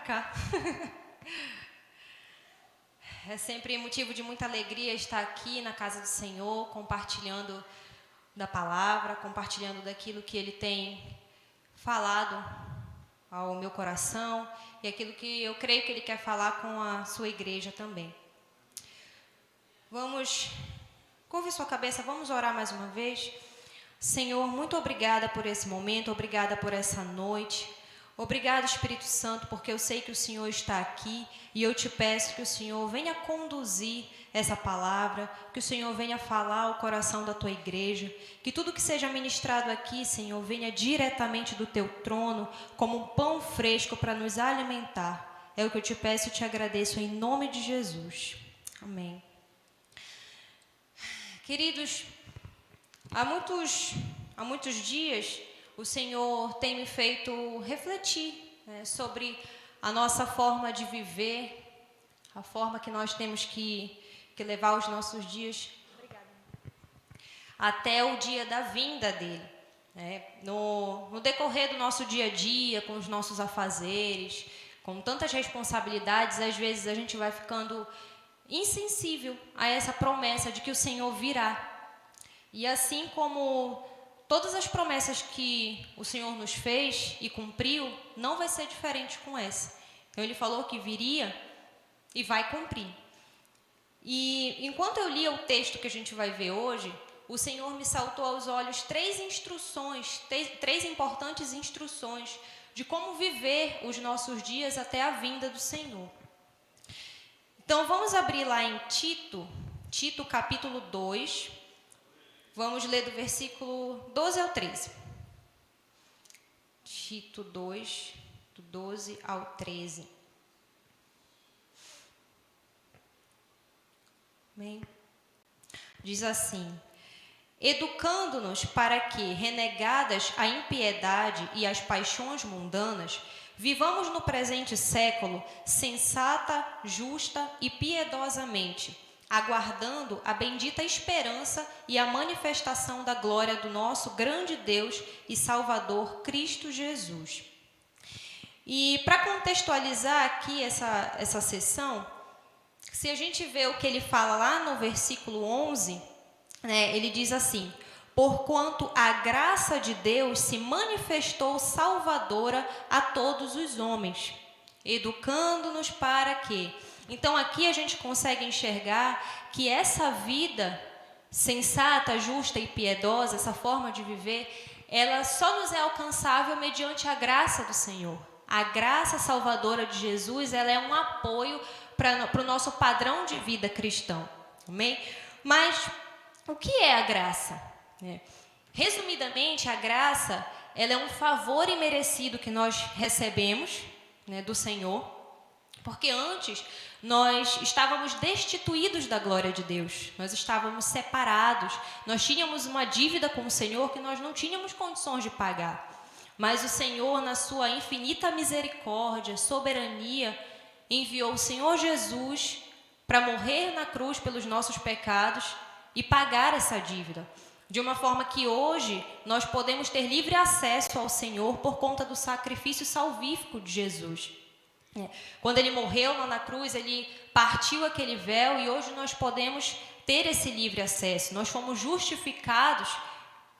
cá. É sempre motivo de muita alegria estar aqui na casa do Senhor, compartilhando da palavra, compartilhando daquilo que Ele tem falado ao meu coração e aquilo que eu creio que Ele quer falar com a sua igreja também. Curve sua cabeça, vamos orar mais uma vez. Senhor, muito obrigada por esse momento, obrigada por essa noite. Obrigado, Espírito Santo, porque eu sei que o Senhor está aqui e eu te peço que o Senhor venha conduzir essa palavra, que o Senhor venha falar ao coração da tua igreja, que tudo que seja ministrado aqui, Senhor, venha diretamente do teu trono, como um pão fresco para nos alimentar. É o que eu te peço e te agradeço em nome de Jesus. Amém. Queridos, há muitos dias o Senhor tem me feito refletir, sobre a nossa forma de viver, a forma que nós temos que levar os nossos dias até o dia da vinda dele. No decorrer do nosso dia a dia, com os nossos afazeres, com tantas responsabilidades, às vezes a gente vai ficando insensível a essa promessa de que o Senhor virá. E assim como todas as promessas que o Senhor nos fez e cumpriu, não vai ser diferente com essa. Então, Ele falou que viria e vai cumprir. E enquanto eu lia o texto que a gente vai ver hoje, o Senhor me saltou aos olhos três importantes instruções de como viver os nossos dias até a vinda do Senhor. Então, vamos abrir lá em Tito capítulo 2, vamos ler do versículo 12 ao 13. Tito 2, do 12 ao 13. Amém? Diz assim: educando-nos para que, renegadas a impiedade e as paixões mundanas, vivamos no presente século sensata, justa e piedosamente, aguardando a bendita esperança e a manifestação da glória do nosso grande Deus e Salvador Cristo Jesus. E para contextualizar aqui essa sessão, se a gente vê o que ele fala lá no versículo 11, ele diz assim: porquanto a graça de Deus se manifestou salvadora a todos os homens, educando-nos para que... Então, aqui a gente consegue enxergar que essa vida sensata, justa e piedosa, essa forma de viver, ela só nos é alcançável mediante a graça do Senhor. A graça salvadora de Jesus, ela é um apoio para o nosso padrão de vida cristão. Amém? Mas o que é a graça? Resumidamente, a graça, ela é um favor imerecido que nós recebemos, do Senhor, porque antes nós estávamos destituídos da glória de Deus, nós estávamos separados, nós tínhamos uma dívida com o Senhor que nós não tínhamos condições de pagar. Mas o Senhor, na sua infinita misericórdia, soberania, enviou o Senhor Jesus para morrer na cruz pelos nossos pecados e pagar essa dívida. De uma forma que hoje nós podemos ter livre acesso ao Senhor por conta do sacrifício salvífico de Jesus. Quando Ele morreu lá na cruz, Ele partiu aquele véu e hoje nós podemos ter esse livre acesso. Nós fomos justificados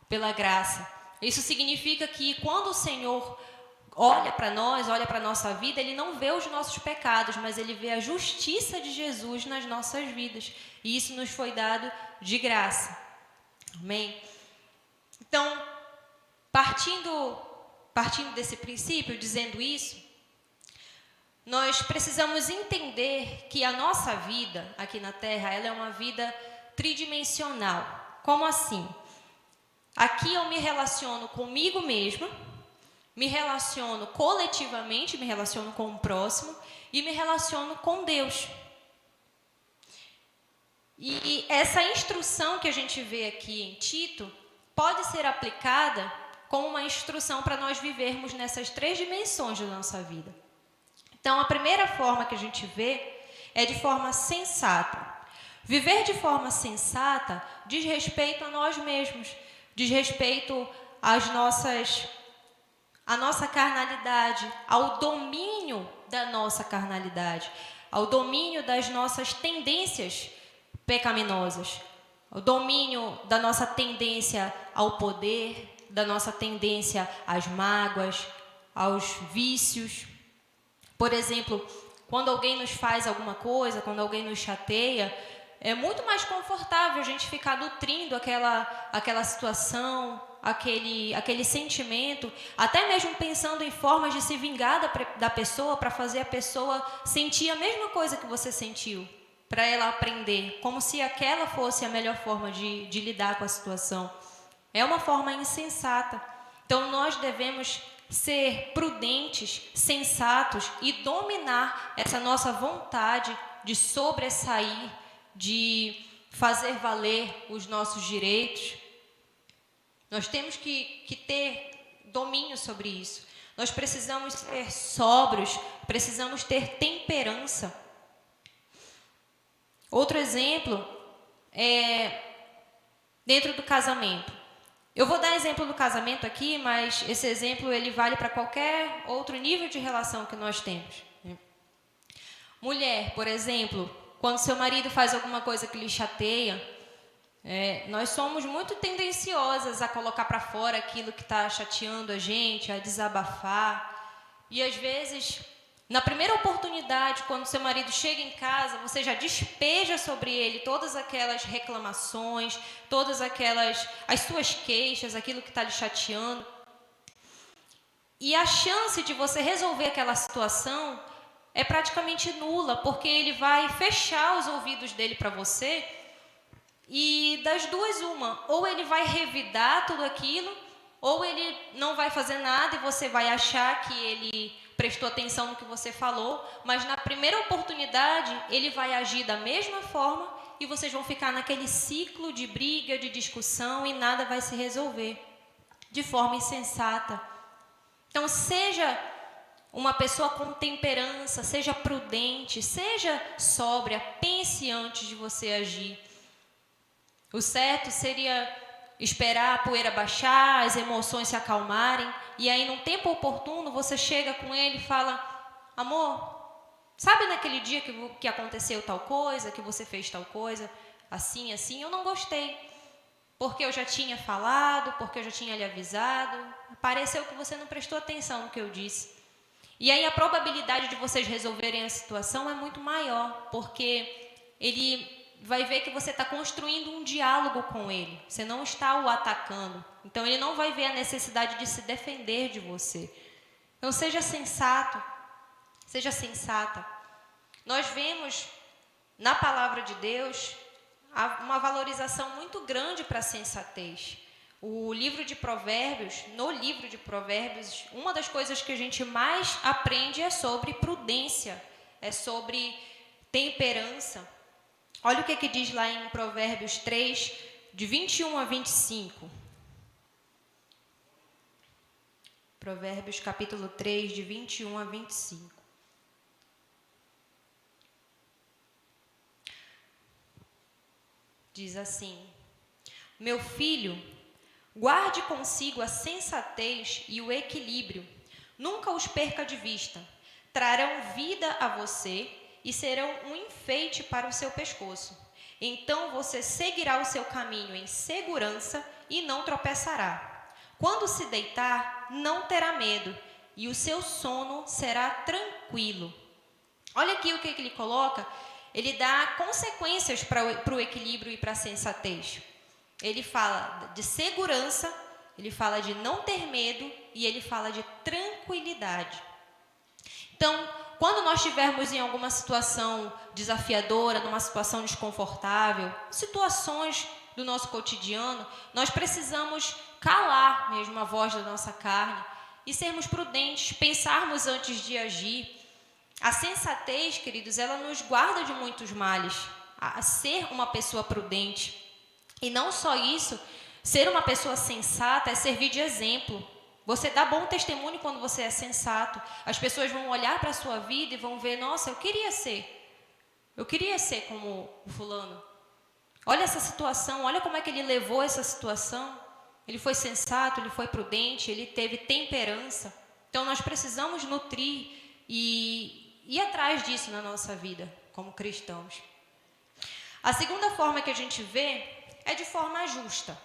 pela graça. Isso significa que quando o Senhor olha para nós, olha para a nossa vida, Ele não vê os nossos pecados, mas Ele vê a justiça de Jesus nas nossas vidas. E isso nos foi dado de graça. Amém? Então, partindo desse princípio, dizendo isso, nós precisamos entender que a nossa vida aqui na Terra, ela é uma vida tridimensional. Como assim? Aqui eu me relaciono comigo mesma, me relaciono coletivamente, me relaciono com o próximo e me relaciono com Deus. E essa instrução que a gente vê aqui em Tito pode ser aplicada como uma instrução para nós vivermos nessas três dimensões da nossa vida. Então, a primeira forma que a gente vê é de forma sensata. Viver de forma sensata diz respeito a nós mesmos, diz respeito às à nossa carnalidade, ao domínio da nossa carnalidade, ao domínio das nossas tendências pecaminosas, ao domínio da nossa tendência ao poder, da nossa tendência às mágoas, aos vícios. Por exemplo, quando alguém nos faz alguma coisa, quando alguém nos chateia, é muito mais confortável a gente ficar nutrindo aquela situação, aquele sentimento, até mesmo pensando em formas de se vingar da pessoa, para fazer a pessoa sentir a mesma coisa que você sentiu, para ela aprender, como se aquela fosse a melhor forma de lidar com a situação. É uma forma insensata. Então, nós devemos ser prudentes, sensatos e dominar essa nossa vontade de sobressair, de fazer valer os nossos direitos. Nós temos que ter domínio sobre isso. Nós precisamos ser sóbrios, precisamos ter temperança. Outro exemplo é dentro do casamento. Eu vou dar exemplo do casamento aqui, mas esse exemplo ele vale para qualquer outro nível de relação que nós temos. Mulher, por exemplo, quando seu marido faz alguma coisa que lhe chateia, nós somos muito tendenciosas a colocar para fora aquilo que está chateando a gente, a desabafar. E às vezes, na primeira oportunidade, quando seu marido chega em casa, você já despeja sobre ele todas aquelas reclamações, todas as suas queixas, aquilo que está lhe chateando. E a chance de você resolver aquela situação é praticamente nula, porque ele vai fechar os ouvidos dele para você. E das duas, uma, ou ele vai revidar tudo aquilo, ou ele não vai fazer nada e você vai achar que ele prestou atenção no que você falou, mas na primeira oportunidade ele vai agir da mesma forma e vocês vão ficar naquele ciclo de briga, de discussão e nada vai se resolver de forma insensata. Então, seja uma pessoa com temperança, seja prudente, seja sóbria, pense antes de você agir. O certo seria esperar a poeira baixar, as emoções se acalmarem, e aí, num tempo oportuno, você chega com ele e fala: amor, sabe naquele dia que aconteceu tal coisa, que você fez tal coisa, assim, eu não gostei, porque eu já tinha falado, porque eu já tinha lhe avisado, pareceu que você não prestou atenção no que eu disse. E aí a probabilidade de vocês resolverem a situação é muito maior, porque ele vai ver que você está construindo um diálogo com ele, você não está o atacando, então ele não vai ver a necessidade de se defender de você. Então seja sensato, seja sensata. Nós vemos na palavra de Deus uma valorização muito grande para a sensatez. No livro de Provérbios, uma das coisas que a gente mais aprende é sobre prudência, é sobre temperança. Olha o que diz lá em Provérbios 3, de 21 a 25. Provérbios capítulo 3, de 21 a 25. Diz assim: meu filho, guarde consigo a sensatez e o equilíbrio, nunca os perca de vista. Trarão vida a você e serão um enfeite para o seu pescoço. Então você seguirá o seu caminho em segurança e não tropeçará. Quando se deitar, não terá medo, e o seu sono será tranquilo. Olha aqui o que ele coloca. Ele dá consequências para o equilíbrio e para a sensatez. Ele fala de segurança, ele fala de não ter medo e ele fala de tranquilidade. Então, quando nós estivermos em alguma situação desafiadora, numa situação desconfortável, situações do nosso cotidiano, nós precisamos calar mesmo a voz da nossa carne e sermos prudentes, pensarmos antes de agir. A sensatez, queridos, ela nos guarda de muitos males, a ser uma pessoa prudente. E não só isso, ser uma pessoa sensata é servir de exemplo. Você dá bom testemunho quando você é sensato. As pessoas vão olhar para a sua vida e vão ver: nossa, eu queria ser como o fulano. Olha essa situação, olha como é que ele levou essa situação. Ele foi sensato, ele foi prudente, ele teve temperança. Então, nós precisamos nutrir e ir atrás disso na nossa vida, como cristãos. A segunda forma que a gente vê é de forma justa.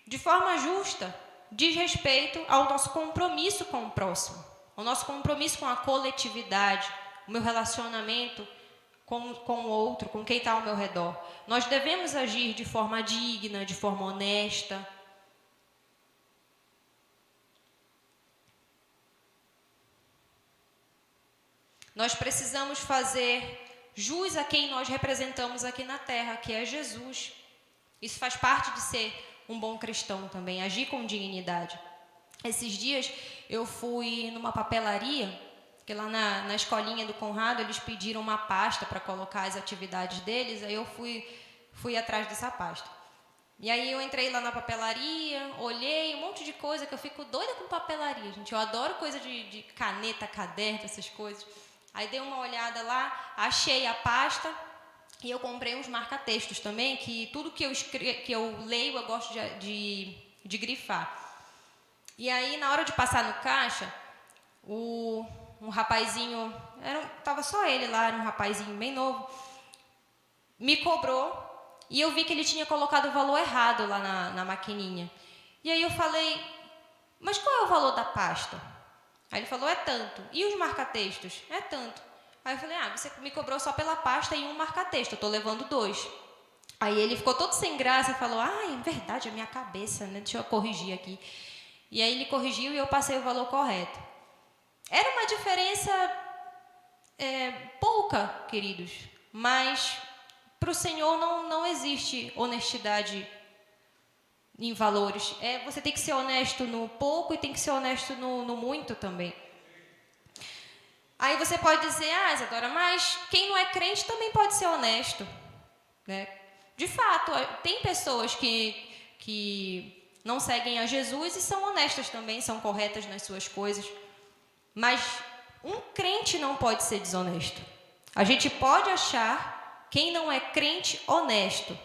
De forma justa, diz respeito ao nosso compromisso com o próximo, ao nosso compromisso com a coletividade, o meu relacionamento com o outro, com quem está ao meu redor. Nós devemos agir de forma digna, de forma honesta. Nós precisamos fazer jus a quem nós representamos aqui na terra, que é Jesus. Isso faz parte de ser um bom cristão também, agir com dignidade. Esses dias eu fui numa papelaria, que lá na escolinha do Conrado eles pediram uma pasta para colocar as atividades deles, aí eu fui atrás dessa pasta. E aí eu entrei lá na papelaria, olhei um monte de coisa, que eu fico doida com papelaria, gente. Eu adoro coisa de caneta, caderno, essas coisas. Aí dei uma olhada lá, achei a pasta e eu comprei uns marca-textos também, que tudo que eu leio eu gosto de grifar. E aí, na hora de passar no caixa, um rapazinho, estava só ele lá, era um rapazinho bem novo, me cobrou e eu vi que ele tinha colocado o valor errado lá na maquininha. E aí eu falei, mas qual é o valor da pasta? Aí ele falou, é tanto. E os marca-textos? É tanto. Aí eu falei, você me cobrou só pela pasta e um marca-texto, eu estou levando 2. Aí ele ficou todo sem graça e falou, é verdade, é minha cabeça, né? Deixa eu corrigir aqui. E aí ele corrigiu e eu passei o valor correto. Era uma diferença pouca, queridos, mas para o Senhor não existe honestidade em valores. Você tem que ser honesto no pouco e tem que ser honesto no muito também. Aí você pode dizer, Isadora, mas quem não é crente também pode ser honesto, né? De fato, tem pessoas que não seguem a Jesus e são honestas também, são corretas nas suas coisas. Mas um crente não pode ser desonesto. A gente pode achar quem não é crente honesto,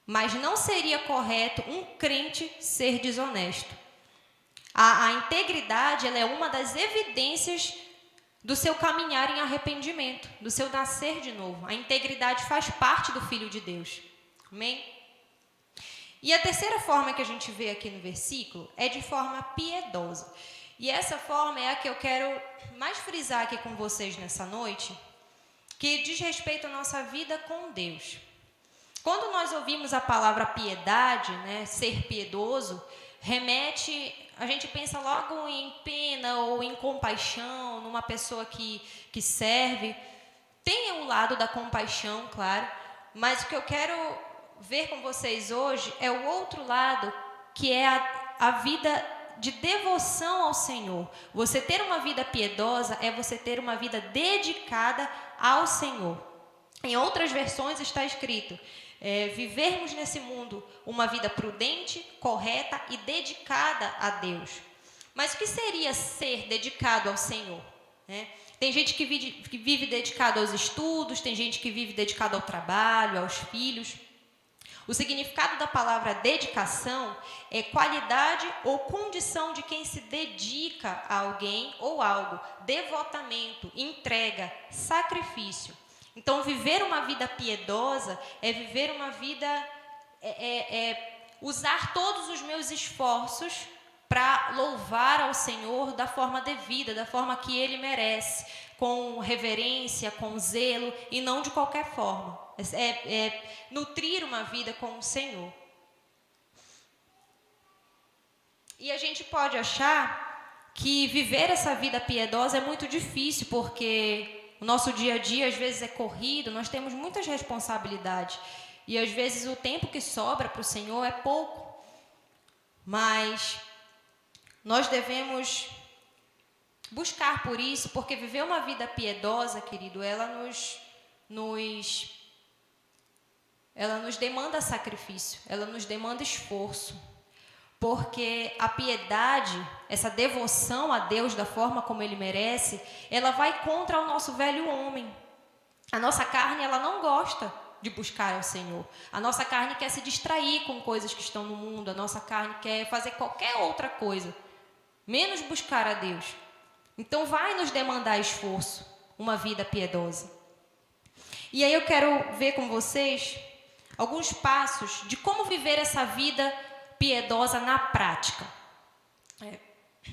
mas não seria correto um crente ser desonesto. A integridade, ela é uma das evidências do seu caminhar em arrependimento, do seu nascer de novo. A integridade faz parte do Filho de Deus. Amém? E a terceira forma que a gente vê aqui no versículo é de forma piedosa. E essa forma é a que eu quero mais frisar aqui com vocês nessa noite, que diz respeito à nossa vida com Deus. Quando nós ouvimos a palavra piedade, né, ser piedoso, a gente pensa logo em pena ou em compaixão, numa pessoa que serve. Tem um lado da compaixão, claro, mas o que eu quero ver com vocês hoje é o outro lado, que é a vida de devoção ao Senhor. Você ter uma vida piedosa é você ter uma vida dedicada ao Senhor. Em outras versões está escrito, vivermos nesse mundo uma vida prudente, correta e dedicada a Deus. Mas o que seria ser dedicado ao Senhor, né? Tem gente que vive dedicado aos estudos, tem gente que vive dedicado ao trabalho, aos filhos. O significado da palavra dedicação é qualidade ou condição de quem se dedica a alguém ou algo, devotamento, entrega, sacrifício. Então, viver uma vida piedosa é viver uma vida, usar todos os meus esforços para louvar ao Senhor da forma devida, da forma que Ele merece, com reverência, com zelo e não de qualquer forma. Nutrir uma vida com o Senhor. E a gente pode achar que viver essa vida piedosa é muito difícil, porque o nosso dia a dia, às vezes, é corrido, nós temos muitas responsabilidades. E, às vezes, o tempo que sobra para o Senhor é pouco. Mas nós devemos buscar por isso, porque viver uma vida piedosa, querido, ela nos demanda sacrifício, ela nos demanda esforço. Porque a piedade, essa devoção a Deus da forma como Ele merece, ela vai contra o nosso velho homem. A nossa carne, ela não gosta de buscar ao Senhor. A nossa carne quer se distrair com coisas que estão no mundo. A nossa carne quer fazer qualquer outra coisa, menos buscar a Deus. Então vai nos demandar esforço, uma vida piedosa. E aí eu quero ver com vocês alguns passos de como viver essa vida piedosa na prática.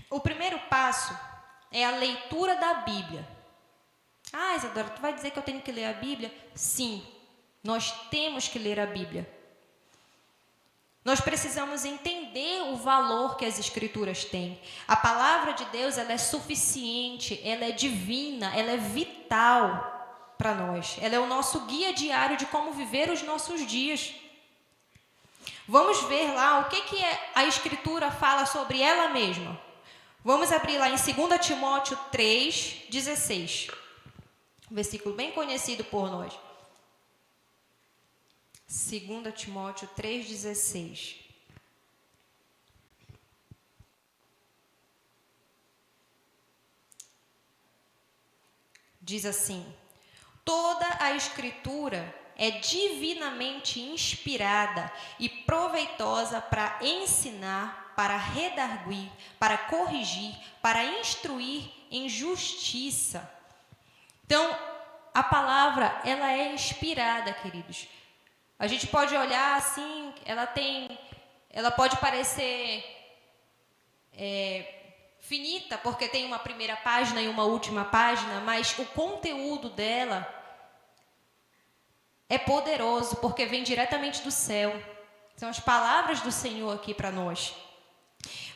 O primeiro passo é a leitura da Bíblia. Ah, Isadora, tu vai dizer que eu tenho que ler a Bíblia? Sim, nós temos que ler a Bíblia. Nós precisamos entender o valor que as Escrituras têm. A palavra de Deus, ela é suficiente, ela é divina, ela é vital para nós. Ela é o nosso guia diário de como viver os nossos dias. Vamos ver lá o que a Escritura fala sobre ela mesma. Vamos abrir lá em 2 Timóteo 3,16. Um versículo bem conhecido por nós. 2 Timóteo 3,16. Diz assim: toda a Escritura é divinamente inspirada e proveitosa para ensinar, para redarguir, para corrigir, para instruir em justiça. Então, a palavra, ela é inspirada, queridos. A gente pode olhar assim, ela pode parecer finita, porque tem uma primeira página e uma última página, mas o conteúdo dela é poderoso, porque vem diretamente do céu. São as palavras do Senhor aqui para nós.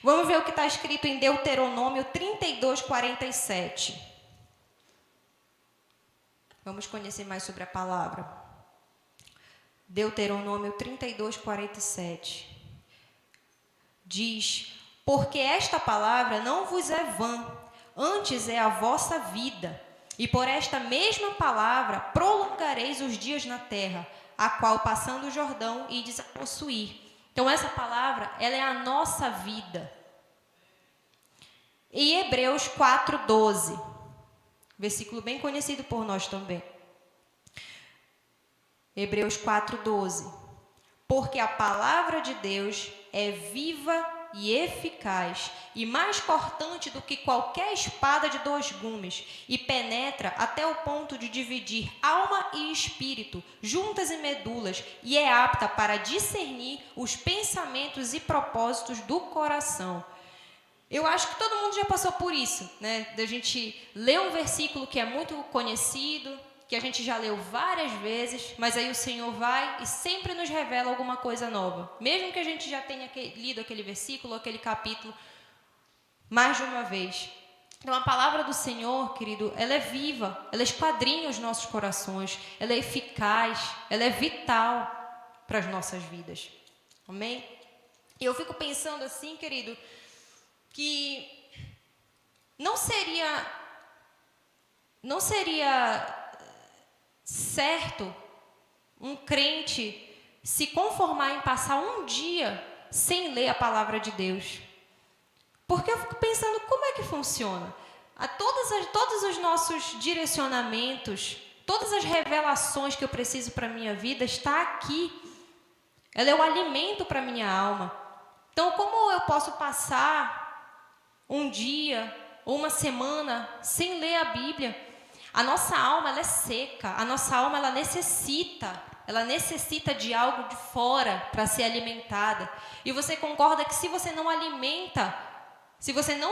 Vamos ver o que está escrito em Deuteronômio 32:47. Vamos conhecer mais sobre a palavra. Deuteronômio 32:47. Diz: porque esta palavra não vos é vã, antes é a vossa vida. E por esta mesma palavra prolongareis os dias na terra, a qual passando o Jordão ides a possuir. Então essa palavra, ela é a nossa vida. E Hebreus 4:12, versículo bem conhecido por nós também. Hebreus 4:12. Porque a palavra de Deus é viva e eficaz, e mais cortante do que qualquer espada de 2 gumes, e penetra até o ponto de dividir alma e espírito, juntas e medulas, e é apta para discernir os pensamentos e propósitos do coração. Eu acho que todo mundo já passou por isso, né? Da gente ler um versículo que é muito conhecido, que a gente já leu várias vezes, mas aí o Senhor vai e sempre nos revela alguma coisa nova. Mesmo que a gente já tenha lido aquele versículo, aquele capítulo, mais de uma vez. Então, a palavra do Senhor, querido, ela é viva, ela esquadrinha os nossos corações, ela é eficaz, ela é vital para as nossas vidas. Amém? E eu fico pensando assim, querido, que não seria certo um crente se conformar em passar um dia sem ler a palavra de Deus. Porque eu fico pensando, como é que funciona? Todos os nossos direcionamentos, todas as revelações que eu preciso para a minha vida, está aqui. Ela é o alimento para a minha alma. Então, como eu posso passar um dia ou uma semana sem ler a Bíblia? A nossa alma, ela é seca. A nossa alma, ela necessita de algo de fora para ser alimentada. E você concorda que se você não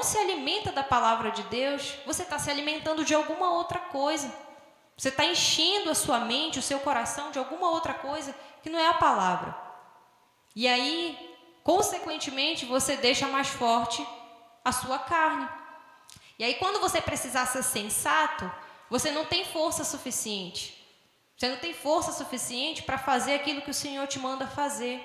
se alimenta da palavra de Deus, você está se alimentando de alguma outra coisa. Você está enchendo a sua mente, o seu coração de alguma outra coisa que não é a palavra. E aí, consequentemente, você deixa mais forte a sua carne. E aí, quando você precisar ser sensato, você não tem força suficiente. Você não tem força suficiente para fazer aquilo que o Senhor te manda fazer.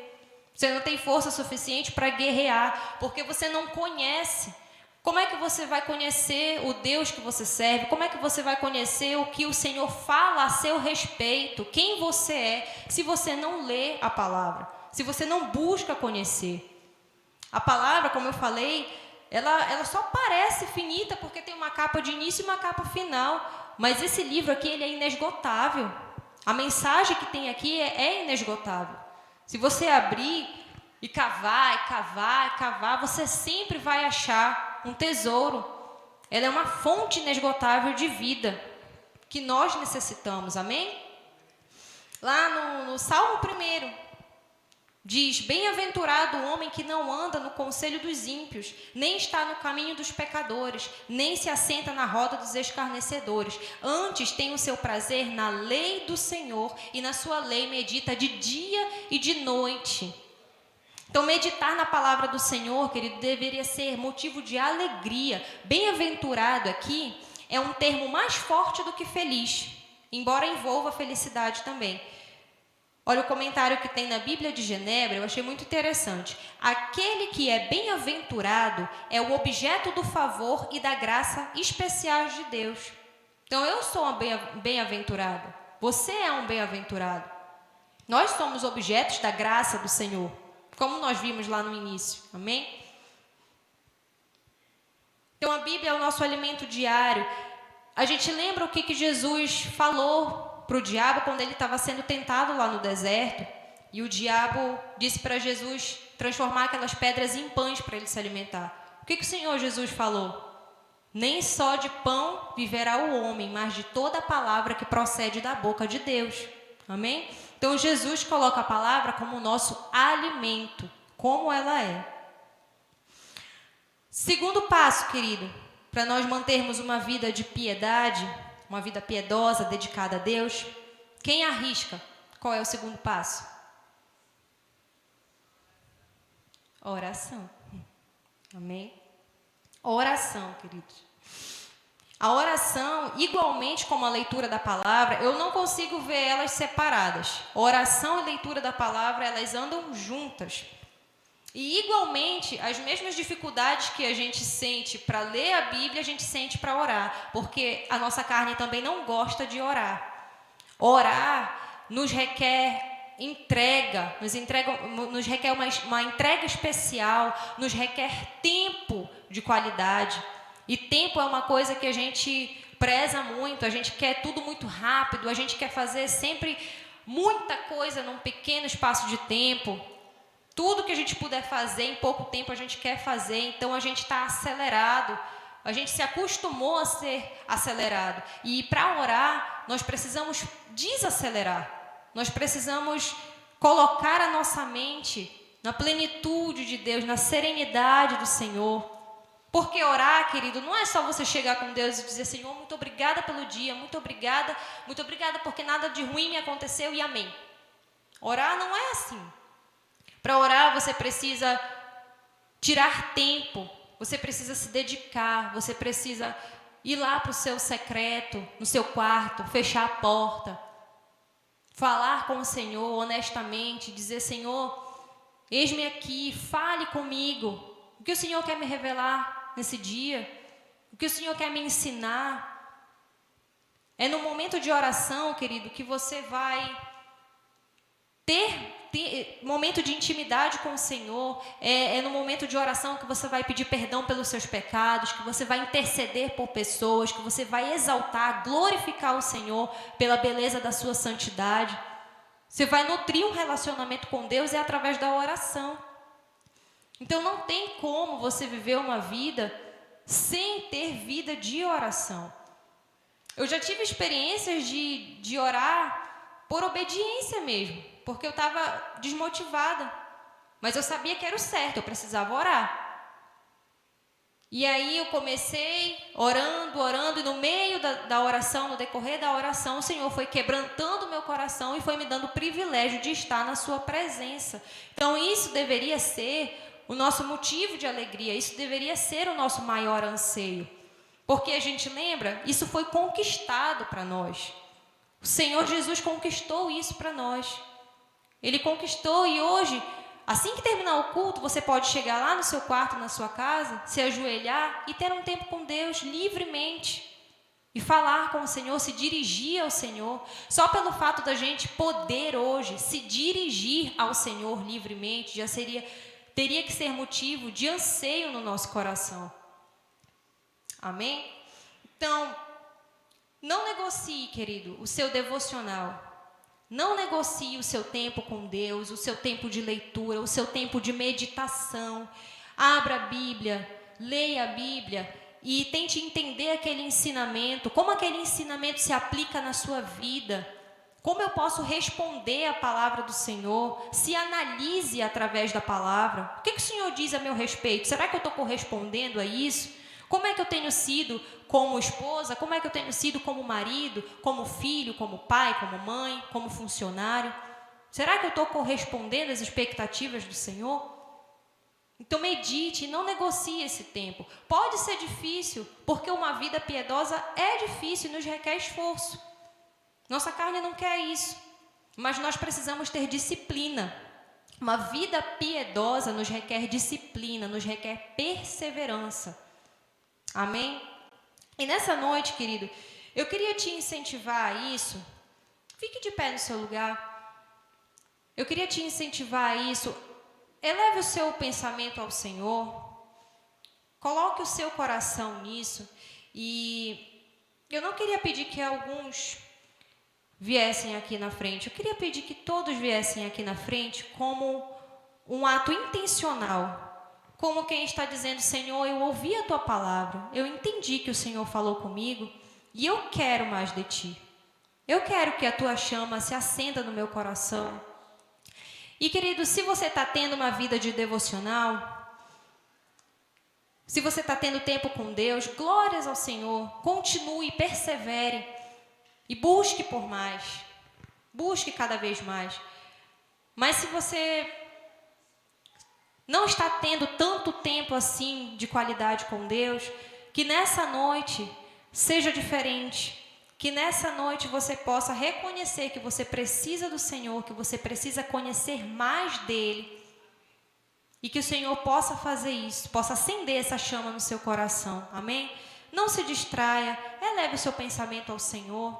Você não tem força suficiente para guerrear, porque você não conhece. Como é que você vai conhecer o Deus que você serve? Como é que você vai conhecer o que o Senhor fala a seu respeito? Quem você é, se você não lê a palavra? Se você não busca conhecer? A palavra, como eu falei, ela só parece finita porque tem uma capa de início e uma capa final. Mas esse livro aqui, ele é inesgotável. A mensagem que tem aqui é inesgotável. Se você abrir e cavar, você sempre vai achar um tesouro. Ela é uma fonte inesgotável de vida que nós necessitamos, amém? Lá no Salmo 1, diz: bem-aventurado o homem que não anda no conselho dos ímpios, nem está no caminho dos pecadores, nem se assenta na roda dos escarnecedores. Antes tem o seu prazer na lei do Senhor, e na sua lei medita de dia e de noite. Então, meditar na palavra do Senhor, querido, deveria ser motivo de alegria. Bem-aventurado aqui é um termo mais forte do que feliz, embora envolva felicidade também. Olha o comentário que tem na Bíblia de Genebra, eu achei muito interessante. Aquele que é bem-aventurado é o objeto do favor e da graça especiais de Deus. Então, eu sou uma bem-aventurada. Você é um bem-aventurado. Nós somos objetos da graça do Senhor, como nós vimos lá no início. Amém? Então, a Bíblia é o nosso alimento diário. A gente lembra o que Jesus falou para o diabo quando ele estava sendo tentado lá no deserto, e o diabo disse para Jesus transformar aquelas pedras em pães para ele se alimentar. O que o Senhor Jesus falou? Nem só de pão viverá o homem, mas de toda a palavra que procede da boca de Deus. Amém? Então Jesus coloca a palavra como o nosso alimento, como ela é. Segundo passo, querido, para nós mantermos uma vida de piedade, uma vida piedosa, dedicada a Deus, quem arrisca? Qual é o segundo passo? Oração. Amém? Oração, queridos. A oração, igualmente como a leitura da palavra, eu não consigo ver elas separadas. Oração e leitura da palavra, elas andam juntas. E igualmente, as mesmas dificuldades que a gente sente para ler a Bíblia, a gente sente para orar, porque a nossa carne também não gosta de orar. Orar nos requer entrega, nos requer uma entrega especial, nos requer tempo de qualidade. E tempo é uma coisa que a gente preza muito, a gente quer tudo muito rápido, a gente quer fazer sempre muita coisa num pequeno espaço de tempo. Tudo que a gente puder fazer em pouco tempo a gente quer fazer, então a gente está acelerado, a gente se acostumou a ser acelerado. E para orar, nós precisamos desacelerar, nós precisamos colocar a nossa mente na plenitude de Deus, na serenidade do Senhor. Porque orar, querido, não é só você chegar com Deus e dizer: Senhor, muito obrigada pelo dia, muito obrigada porque nada de ruim me aconteceu e amém. Orar não é assim. Para orar você precisa tirar tempo, você precisa se dedicar, você precisa ir lá para o seu secreto, no seu quarto, fechar a porta, falar com o Senhor honestamente, dizer: Senhor, eis-me aqui, fale comigo. O que o Senhor quer me revelar nesse dia? O que o Senhor quer me ensinar? É no momento de oração, querido, que você vai ter momento de intimidade com o Senhor. É no momento de oração que você vai pedir perdão pelos seus pecados, que você vai interceder por pessoas, que você vai exaltar, glorificar o Senhor pela beleza da sua santidade. Você vai nutrir um relacionamento com Deus através da oração. Então não tem como você viver uma vida sem ter vida de oração. Eu já tive experiências de orar por obediência mesmo, porque eu estava desmotivada, mas eu sabia que era o certo, eu precisava orar. E aí eu comecei orando, e no meio da oração, no decorrer da oração, o Senhor foi quebrantando o meu coração e foi me dando o privilégio de estar na sua presença. Então isso deveria ser o nosso motivo de alegria, isso deveria ser o nosso maior anseio. Porque a gente lembra, isso foi conquistado para nós. O Senhor Jesus conquistou isso para nós. Ele conquistou, e hoje, assim que terminar o culto, você pode chegar lá no seu quarto, na sua casa, se ajoelhar e ter um tempo com Deus livremente. E falar com o Senhor, se dirigir ao Senhor. Só pelo fato da gente poder hoje se dirigir ao Senhor livremente, já teria que ser motivo de anseio no nosso coração. Amém? Então, não negocie, querido, o seu devocional. Não negocie o seu tempo com Deus, o seu tempo de leitura, o seu tempo de meditação. Abra a Bíblia, leia a Bíblia e tente entender aquele ensinamento, como aquele ensinamento se aplica na sua vida, como eu posso responder à palavra do Senhor, se analise através da palavra. O que o Senhor diz a meu respeito? Será que eu estou correspondendo a isso? Como é que eu tenho sido como esposa? Como é que eu tenho sido como marido, como filho, como pai, como mãe, como funcionário? Será que eu estou correspondendo às expectativas do Senhor? Então medite e não negocie esse tempo. Pode ser difícil, porque uma vida piedosa é difícil e nos requer esforço. Nossa carne não quer isso, mas nós precisamos ter disciplina. Uma vida piedosa nos requer disciplina, nos requer perseverança. Amém? E nessa noite, querido, eu queria te incentivar a isso. Fique de pé no seu lugar. Eu queria te incentivar a isso. Eleve o seu pensamento ao Senhor. Coloque o seu coração nisso. E eu não queria pedir que alguns viessem aqui na frente. Eu queria pedir que todos viessem aqui na frente como um ato intencional. Como quem está dizendo: Senhor, eu ouvi a Tua palavra. Eu entendi que o Senhor falou comigo. E eu quero mais de Ti. Eu quero que a Tua chama se acenda no meu coração. E, querido, se você está tendo uma vida de devocional, se você está tendo tempo com Deus, glórias ao Senhor. Continue, persevere e busque por mais. Busque cada vez mais. Mas se você não está tendo tanto tempo assim de qualidade com Deus, que nessa noite seja diferente. Que nessa noite você possa reconhecer que você precisa do Senhor, que você precisa conhecer mais dEle. E que o Senhor possa fazer isso, possa acender essa chama no seu coração. Amém? Não se distraia, eleve o seu pensamento ao Senhor.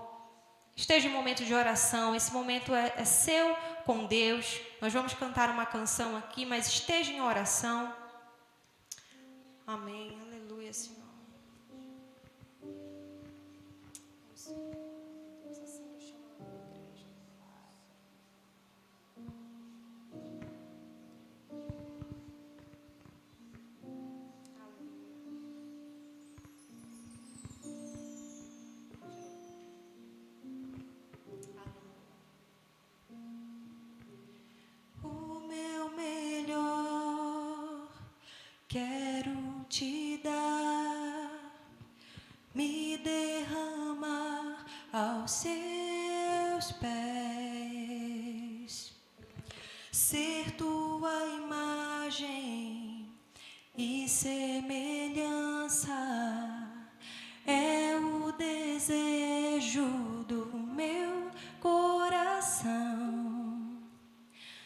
Esteja em momento de oração, esse momento é seu com Deus. Nós vamos cantar uma canção aqui, mas esteja em oração. Amém. Aleluia, Senhor. Quero te dar, me derramar aos seus pés, ser tua imagem e semelhança é o desejo do meu coração.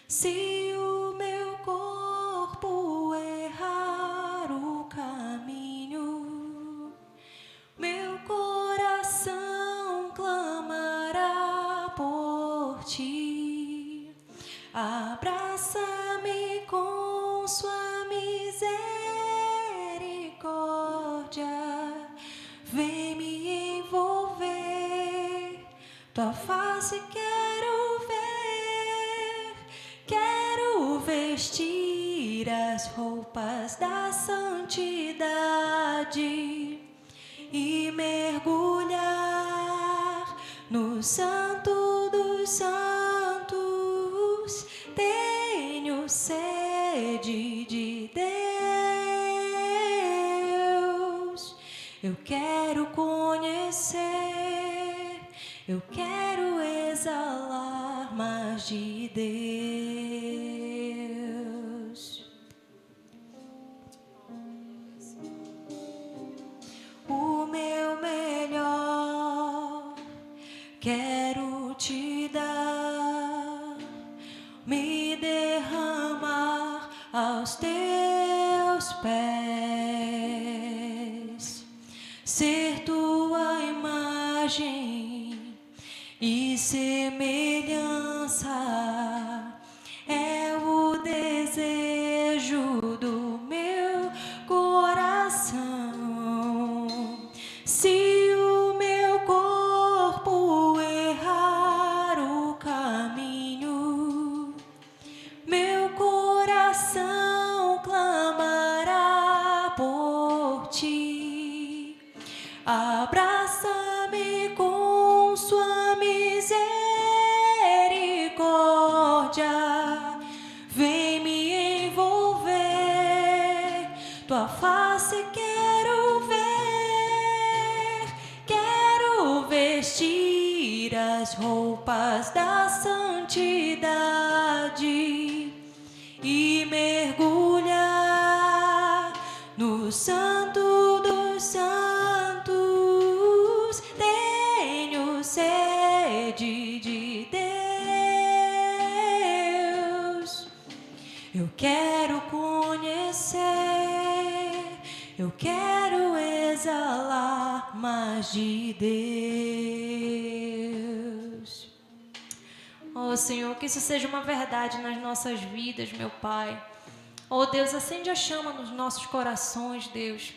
Se o meu corpo errar o caminho, meu coração clamará por ti. Abraça-me com sua misericórdia, vem me envolver, tua face quero ver, quero vestir as roupas da santidade e mergulhar no Santo dos Santos. Tenho sede de Deus, eu quero conhecer, eu quero exalar mais de Deus. O meu melhor quero te dar, me derramar aos teus pés, ser tua imagem e semelhança é o desejo do meu coração. Se o meu corpo errar o caminho, meu coração clamará por ti. misericórdia, vem me envolver. Tua face quero vestir as roupas da santidade e mergulhar no Santo dos Santos. Tenho sede de Deus. Eu quero conhecer, eu quero exalar mais de Deus. Oh, Senhor, que isso seja uma verdade nas nossas vidas, meu Pai. Oh, Deus, acende a chama nos nossos corações, Deus.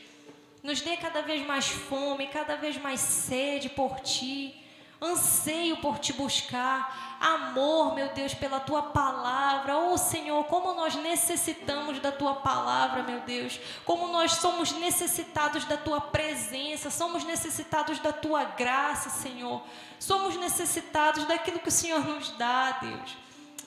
Nos dê cada vez mais fome, cada vez mais sede por Ti. Anseio por Te buscar. Amor, meu Deus, pela Tua palavra. Oh, Senhor, como nós necessitamos da Tua palavra, meu Deus. Como nós somos necessitados da Tua presença. Somos necessitados da Tua graça, Senhor. Somos necessitados daquilo que o Senhor nos dá, Deus.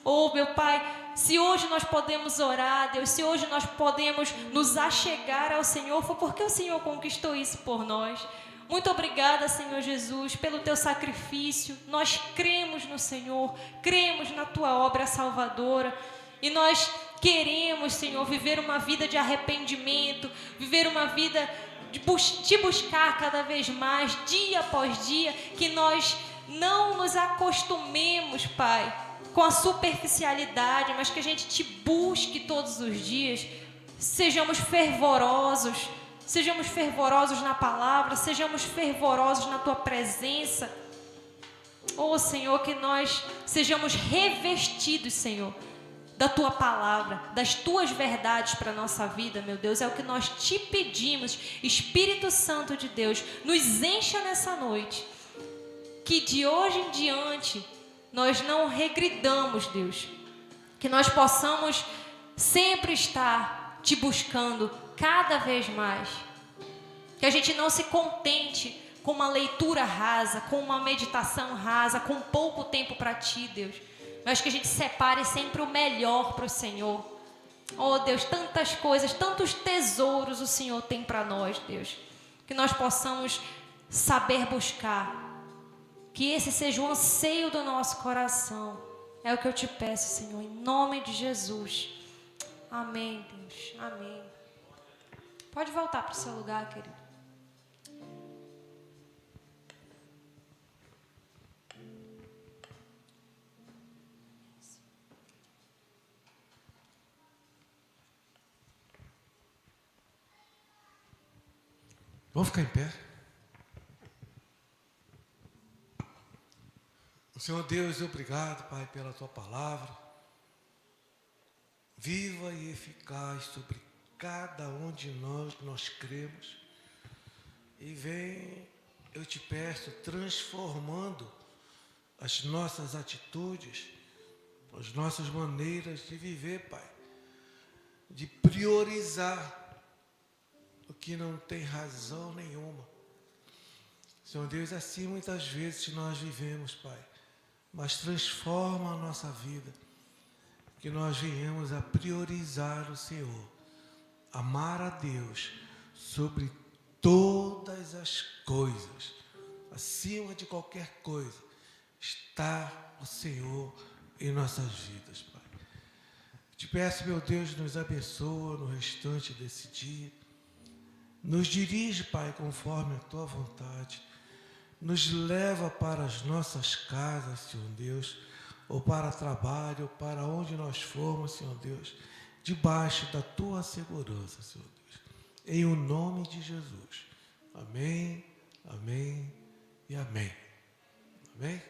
Oh, meu Pai, se hoje nós podemos orar, Deus, se hoje nós podemos nos achegar ao Senhor, foi porque o Senhor conquistou isso por nós. Muito obrigada, Senhor Jesus, pelo Teu sacrifício. Nós cremos no Senhor, cremos na Tua obra salvadora. E nós queremos, Senhor, viver uma vida de arrependimento, viver uma vida de Te buscar cada vez mais, dia após dia, que nós não nos acostumemos, Pai, com a superficialidade, mas que a gente Te busque todos os dias. Sejamos fervorosos na palavra, sejamos fervorosos na Tua presença. Oh, Senhor, que nós sejamos revestidos, Senhor, da Tua palavra, das Tuas verdades para a nossa vida, meu Deus. É o que nós Te pedimos. Espírito Santo de Deus, nos encha nessa noite, que de hoje em diante nós não regridamos, Deus, que nós possamos sempre estar Te buscando cada vez mais, que a gente não se contente com uma leitura rasa, com uma meditação rasa, com pouco tempo para Ti, Deus, mas que a gente separe sempre o melhor para o Senhor. Oh, Deus, tantas coisas, tantos tesouros o Senhor tem para nós, Deus, que nós possamos saber buscar, que esse seja o anseio do nosso coração. É o que eu Te peço, Senhor, em nome de Jesus. Amém, Deus. Amém. Pode voltar para o seu lugar, querido. Vamos ficar em pé. Senhor Deus, obrigado, Pai, pela Tua palavra, viva e eficaz sobre cada um de nós cremos, e vem, eu Te peço, transformando as nossas atitudes, as nossas maneiras de viver, Pai, de priorizar o que não tem razão nenhuma. Senhor Deus, assim muitas vezes nós vivemos, Pai, mas transforma a nossa vida, que nós venhamos a priorizar o Senhor, amar a Deus sobre todas as coisas, acima de qualquer coisa, está o Senhor em nossas vidas, Pai. Te peço, meu Deus, nos abençoa no restante desse dia, nos dirige, Pai, conforme a Tua vontade, nos leva para as nossas casas, Senhor Deus, ou para trabalho, ou para onde nós formos, Senhor Deus, debaixo da Tua segurança, Senhor Deus, em o nome de Jesus. Amém, amém e amém. Amém?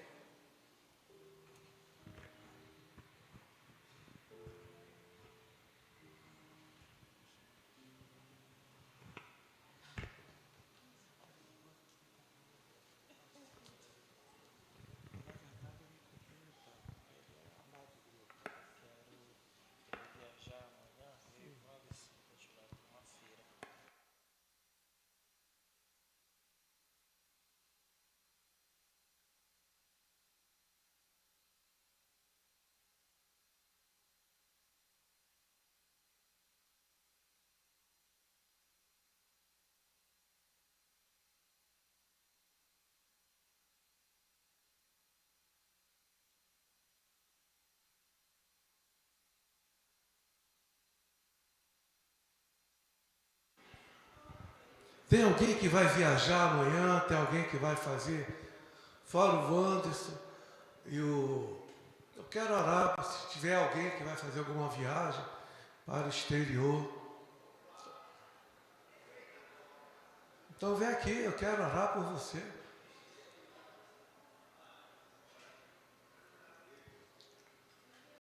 Tem alguém que vai viajar amanhã, tem alguém que vai fazer, fora o Wanderson e o... Eu quero orar, se tiver alguém que vai fazer alguma viagem para o exterior. Então vem aqui, eu quero orar por você.